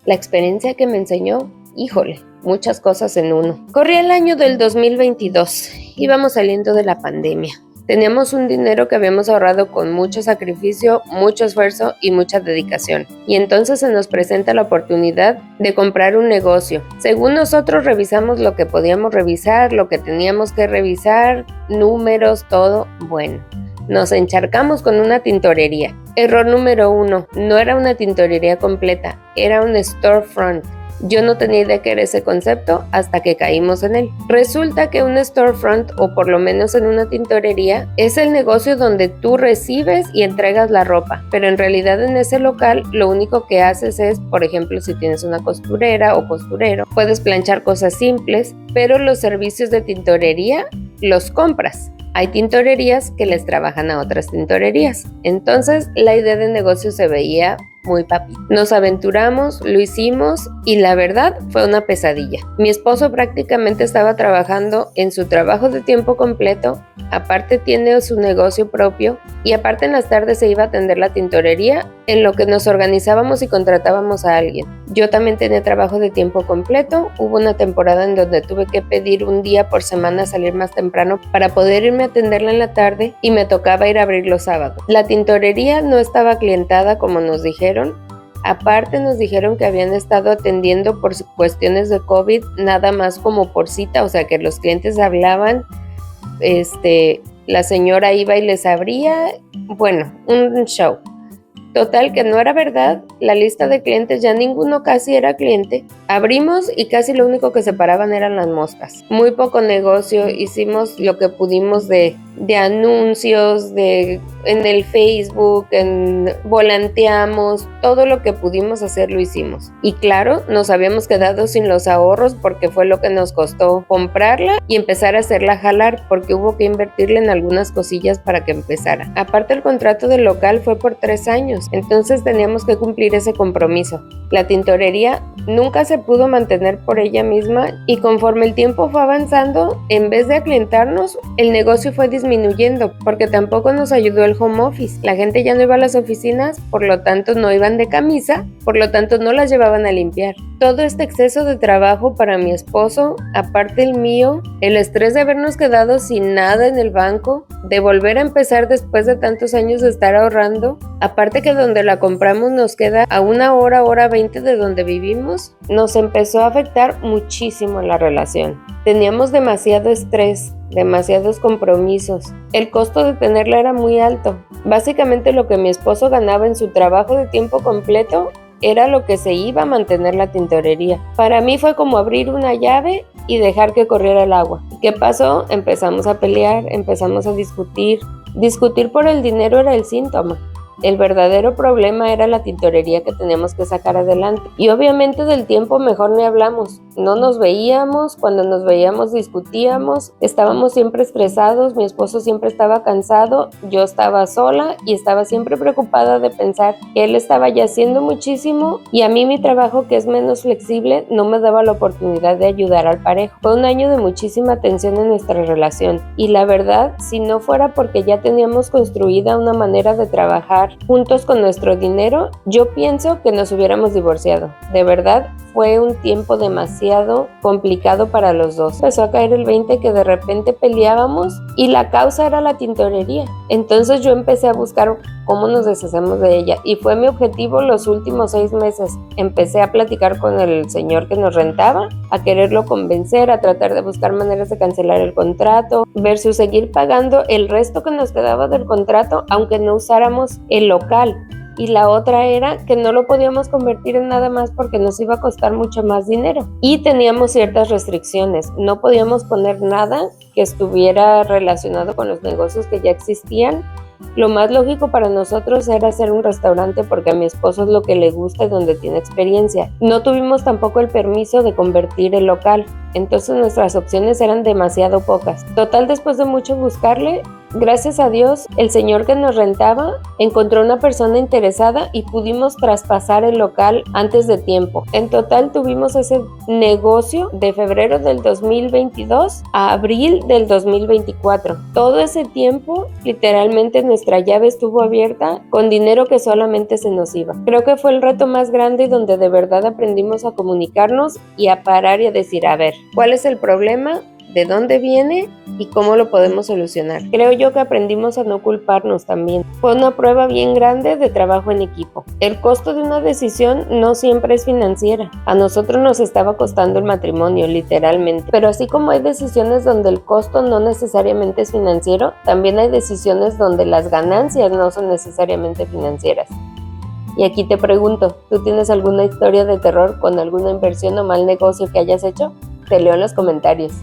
La experiencia que me enseñó, híjole, muchas cosas en uno. Corría el año del 2022, íbamos saliendo de la pandemia. Teníamos un dinero que habíamos ahorrado con mucho sacrificio, mucho esfuerzo y mucha dedicación. Y entonces se nos presenta la oportunidad de comprar un negocio. Según nosotros revisamos lo que podíamos revisar, lo que teníamos que revisar, números, todo bueno. Nos encharcamos con una tintorería. Error número 1, no era una tintorería completa, era un storefront. Yo no tenía idea que era ese concepto hasta que caímos en él. Resulta que un storefront, o por lo menos en una tintorería, es el negocio donde tú recibes y entregas la ropa, pero en realidad en ese local lo único que haces es, por ejemplo, si tienes una costurera o costurero, puedes planchar cosas simples, pero los servicios de tintorería los compras. Hay tintorerías que les trabajan a otras tintorerías. Entonces la idea de negocio se veía muy papi. Nos aventuramos, lo hicimos y la verdad fue una pesadilla. Mi esposo prácticamente estaba trabajando en su trabajo de tiempo completo, aparte tiene su negocio propio y aparte en las tardes se iba a atender la tintorería en lo que nos organizábamos y contratábamos a alguien. Yo también tenía trabajo de tiempo completo, hubo una temporada en donde tuve que pedir un día por semana salir más temprano para poder irme a atenderla en la tarde y me tocaba ir a abrir los sábados. La tintorería no estaba clientada como nos dijeron. Aparte nos dijeron que habían estado atendiendo por cuestiones de COVID nada más como por cita, o sea que los clientes hablaban, la señora iba y les abría, bueno, un show. Total que no era verdad, la lista de clientes ya ninguno casi era cliente. Abrimos y casi lo único que se paraban eran las moscas. Muy poco negocio, hicimos lo que pudimos de anuncios, en el Facebook, volanteamos, todo lo que pudimos hacer lo hicimos. Y claro, nos habíamos quedado sin los ahorros porque fue lo que nos costó comprarla y empezar a hacerla jalar porque hubo que invertirle en algunas cosillas para que empezara. Aparte el contrato del local fue por 3 años, entonces teníamos que cumplir ese compromiso. La tintorería nunca se pudo mantener por ella misma y conforme el tiempo fue avanzando, en vez de aclientarnos, el negocio fue disminuyendo porque tampoco nos ayudó el home office. La gente ya no iba a las oficinas, por lo tanto no iban de camisa, por lo tanto no las llevaban a limpiar. Todo este exceso de trabajo para mi esposo, aparte el mío, el estrés de habernos quedado sin nada en el banco, de volver a empezar después de tantos años de estar ahorrando, aparte que donde la compramos nos queda a 1 hora, hora 20 de donde vivimos, nos empezó a afectar muchísimo en la relación. Teníamos demasiado estrés, demasiados compromisos. El costo de tenerla era muy alto. Básicamente lo que mi esposo ganaba en su trabajo de tiempo completo era lo que se iba a mantener la tintorería. Para mí fue como abrir una llave y dejar que corriera el agua. ¿Qué pasó? Empezamos a pelear, empezamos a discutir. Discutir por el dinero era el síntoma. El verdadero problema era la tintorería que teníamos que sacar adelante. Y obviamente del tiempo mejor ni hablamos. No nos veíamos, cuando nos veíamos discutíamos, estábamos siempre estresados, mi esposo siempre estaba cansado, yo estaba sola y estaba siempre preocupada de pensar que él estaba ya haciendo muchísimo y a mí mi trabajo, que es menos flexible, no me daba la oportunidad de ayudar al parejo. Fue un año de muchísima tensión en nuestra relación y la verdad, si no fuera porque ya teníamos construida una manera de trabajar juntos con nuestro dinero, yo pienso que nos hubiéramos divorciado. De verdad, fue un tiempo demasiado complicado para los dos. Empezó a caer el 20 que de repente peleábamos y la causa era la tintorería. Entonces yo empecé a buscar cómo nos deshacemos de ella y fue mi objetivo los últimos 6 meses. Empecé a platicar con el señor que nos rentaba, a quererlo convencer, a tratar de buscar maneras de cancelar el contrato versus seguir pagando el resto que nos quedaba del contrato aunque no usáramos el local. Y la otra era que no lo podíamos convertir en nada más porque nos iba a costar mucho más dinero. Y teníamos ciertas restricciones. No podíamos poner nada que estuviera relacionado con los negocios que ya existían. Lo más lógico para nosotros era hacer un restaurante porque a mi esposo es lo que le gusta y donde tiene experiencia. No tuvimos tampoco el permiso de convertir el local. entonces nuestras opciones eran demasiado pocas. Total, después de mucho buscarle, gracias a Dios, el señor que nos rentaba encontró una persona interesada y pudimos traspasar el local antes de tiempo. En total tuvimos ese negocio de febrero del 2022 a abril del 2024. Todo ese tiempo, literalmente nuestra llave estuvo abierta con dinero que solamente se nos iba. Creo que fue el reto más grande donde de verdad aprendimos a comunicarnos y a parar y a decir, a ver, ¿cuál es el problema? ¿De dónde viene? ¿Y cómo lo podemos solucionar? Creo yo que aprendimos a no culparnos también. Fue una prueba bien grande de trabajo en equipo. El costo de una decisión no siempre es financiera. A nosotros nos estaba costando el matrimonio, literalmente. Pero así como hay decisiones donde el costo no necesariamente es financiero, también hay decisiones donde las ganancias no son necesariamente financieras. Y aquí te pregunto, ¿tú tienes alguna historia de terror con alguna inversión o mal negocio que hayas hecho? Te leo en los comentarios.